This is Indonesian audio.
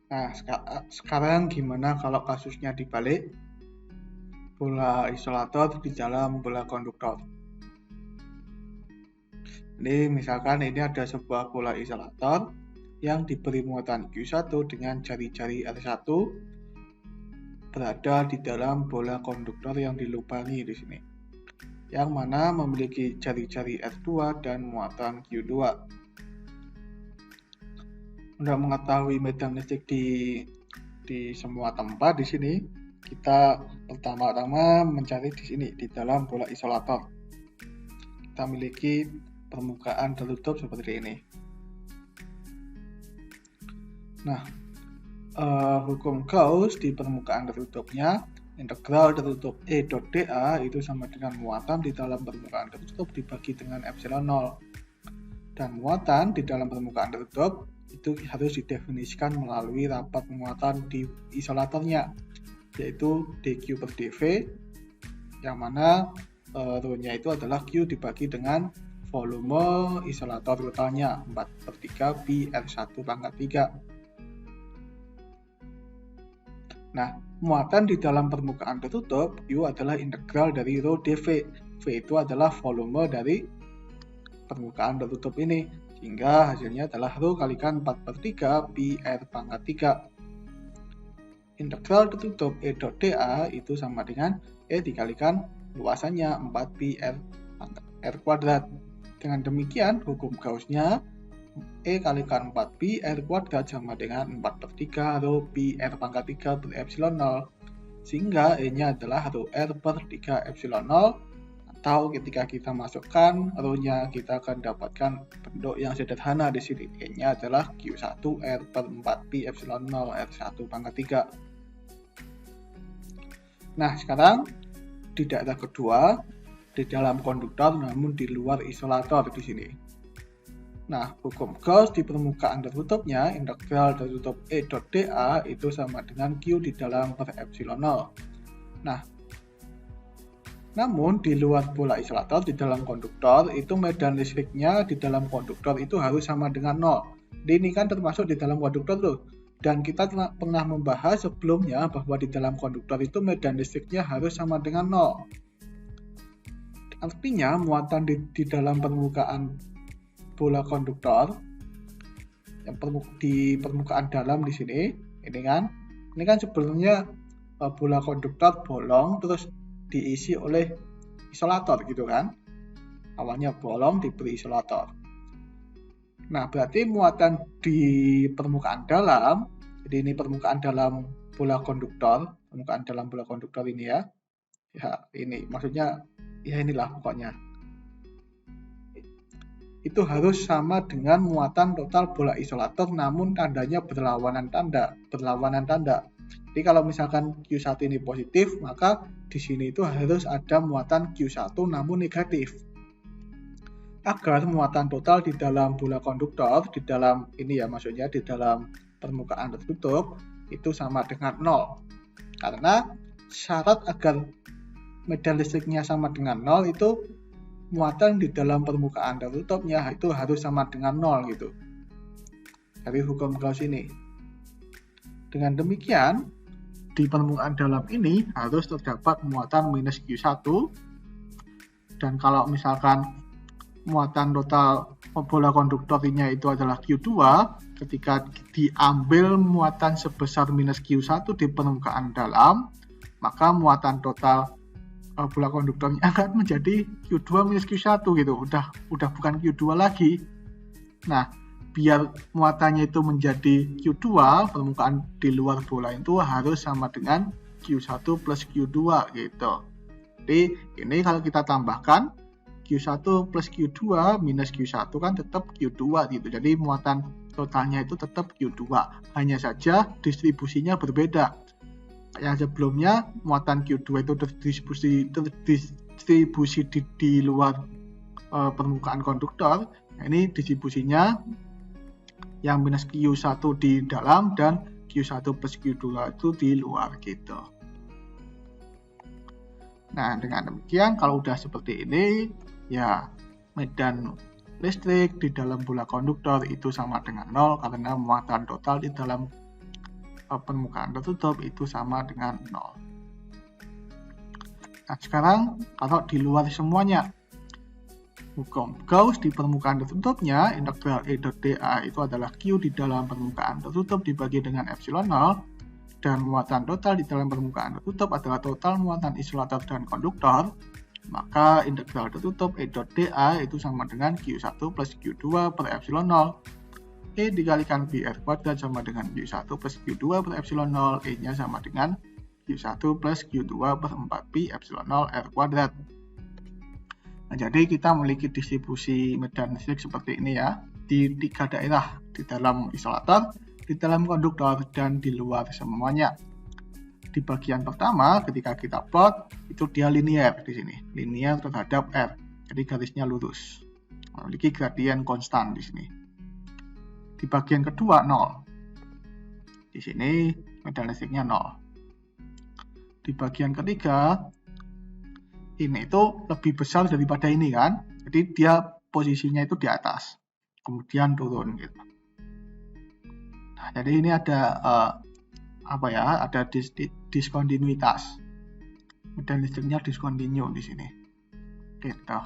Nah, sekarang gimana kalau kasusnya dibalik? Bola isolator di dalam bola konduktor. Ini misalkan ini ada sebuah bola isolator yang diberi muatan Q1 dengan jari-jari R1 berada di dalam bola konduktor yang dilubangi di sini, yang mana memiliki jari-jari R2 dan muatan Q2. Untuk mengetahui medan listrik di semua tempat di sini, kita pertama-tama mencari di sini di dalam bola isolator. Kita memiliki permukaan tertutup seperti ini. Nah, hukum Gauss di permukaan tertutupnya, integral tertutup E.dA itu sama dengan muatan di dalam permukaan tertutup dibagi dengan epsilon 0. Dan muatan di dalam permukaan tertutup itu harus didefinisikan melalui rapat muatan di isolatornya, yaitu dQ per dV, yang mana rho-nya itu adalah Q dibagi dengan volume isolator totalnya 4/3 pi R1 pangkat 3. Nah, muatan di dalam permukaan tertutup U adalah integral dari rho dV. V itu adalah volume dari permukaan tertutup ini, sehingga hasilnya adalah rho kalikan 4/3 pi R pangkat 3. Integral tertutup E.dA itu sama dengan E dikalikan luasannya 4 pi R kuadrat. Dengan demikian, hukum Gauss-nya E kalikan 4 pi R kuadrat sama dengan 4/3 rho pi R pangkat 3 per epsilon 0, sehingga E-nya adalah rho R per 3 epsilon 0, atau ketika kita masukkan rho-nya kita akan dapatkan bentuk yang sederhana di sini. E-nya adalah Q1 R per 4 pi epsilon 0 R1 pangkat 3. Nah, sekarang di daerah kedua, di dalam konduktor namun di luar isolator di sini. Nah, hukum Gauss di permukaan tertutupnya, integral tertutup E.dA itu sama dengan Q di dalam per epsilon 0. Nah, namun di luar bola isolator di dalam konduktor itu medan listriknya di dalam konduktor itu harus sama dengan 0. Ini kan termasuk di dalam konduktor tuh. Dan kita pernah membahas sebelumnya bahwa di dalam konduktor itu medan listriknya harus sama dengan 0. Artinya muatan di dalam permukaan bola konduktor yang di permukaan dalam di sini, ini kan sebenarnya bola konduktor bolong terus diisi oleh isolator gitu kan. Awalnya bolong diberi isolator. Nah, berarti muatan di permukaan dalam, jadi ini permukaan dalam bola konduktor, permukaan dalam bola konduktor ini ya. Ya, ini maksudnya ya inilah pokoknya. Itu harus sama dengan muatan total bola isolator, namun tandanya berlawanan tanda. Jadi kalau misalkan Q1 ini positif, maka di sini itu harus ada muatan Q1 namun negatif. Agar muatan total di dalam bola konduktor, di dalam ini ya maksudnya di dalam permukaan tertutup itu sama dengan 0. Karena syarat agar medan listriknya sama dengan 0 itu muatan di dalam permukaan tertutupnya itu harus sama dengan 0 gitu. Dari hukum Gauss ini. Dengan demikian, di permukaan dalam ini harus terdapat muatan minus Q1, dan kalau misalkan muatan total bola konduktornya itu adalah Q2, ketika diambil muatan sebesar minus Q1 di permukaan dalam, maka muatan total bola konduktornya akan menjadi Q2 minus Q1 gitu, udah bukan Q2 lagi. Nah, biar muatannya itu menjadi Q2, permukaan di luar bola itu harus sama dengan Q1 plus Q2 gitu. Jadi ini kalau kita tambahkan Q1 plus Q2 minus Q1 kan tetap Q2 gitu. Jadi muatan totalnya itu tetap Q2. Hanya saja distribusinya berbeda. Yang sebelumnya muatan Q2 itu terdistribusi di luar permukaan konduktor. Nah, ini distribusinya yang minus Q1 di dalam dan Q1 plus Q2 itu di luar gitu. Nah, dengan demikian kalau udah seperti ini, ya medan listrik di dalam bola konduktor itu sama dengan 0 karena muatan total di dalam permukaan tertutup itu sama dengan 0. Nah, sekarang kalau di luar semuanya, hukum Gauss di permukaan tertutupnya, integral E dot dA itu adalah Q di dalam permukaan tertutup dibagi dengan epsilon 0, dan muatan total di dalam permukaan tertutup adalah total muatan isolator dan konduktor, maka integral tertutup E dot dA itu sama dengan Q1 plus Q2 per epsilon 0. E dikalikan PR kuadrat sama dengan Q1 plus Q2 per epsilon 0, E-nya sama dengan Q1 plus Q2 per 4pi epsilon 0 R kuadrat. Nah, jadi kita memiliki distribusi medan listrik seperti ini ya, di 3 daerah, di dalam isolator, di dalam konduktor, dan di luar semuanya. Di bagian pertama, ketika kita plot, itu dia linear di sini, linear terhadap R, jadi garisnya lurus, memiliki gradien konstan di sini. Di bagian kedua 0, di sini medan listriknya 0. Di bagian ketiga, ini itu lebih besar daripada ini kan, jadi dia posisinya itu di atas, kemudian turun gitu. Nah, jadi ini ada ada diskontinuitas, medan listriknya diskontinu di sini gitu.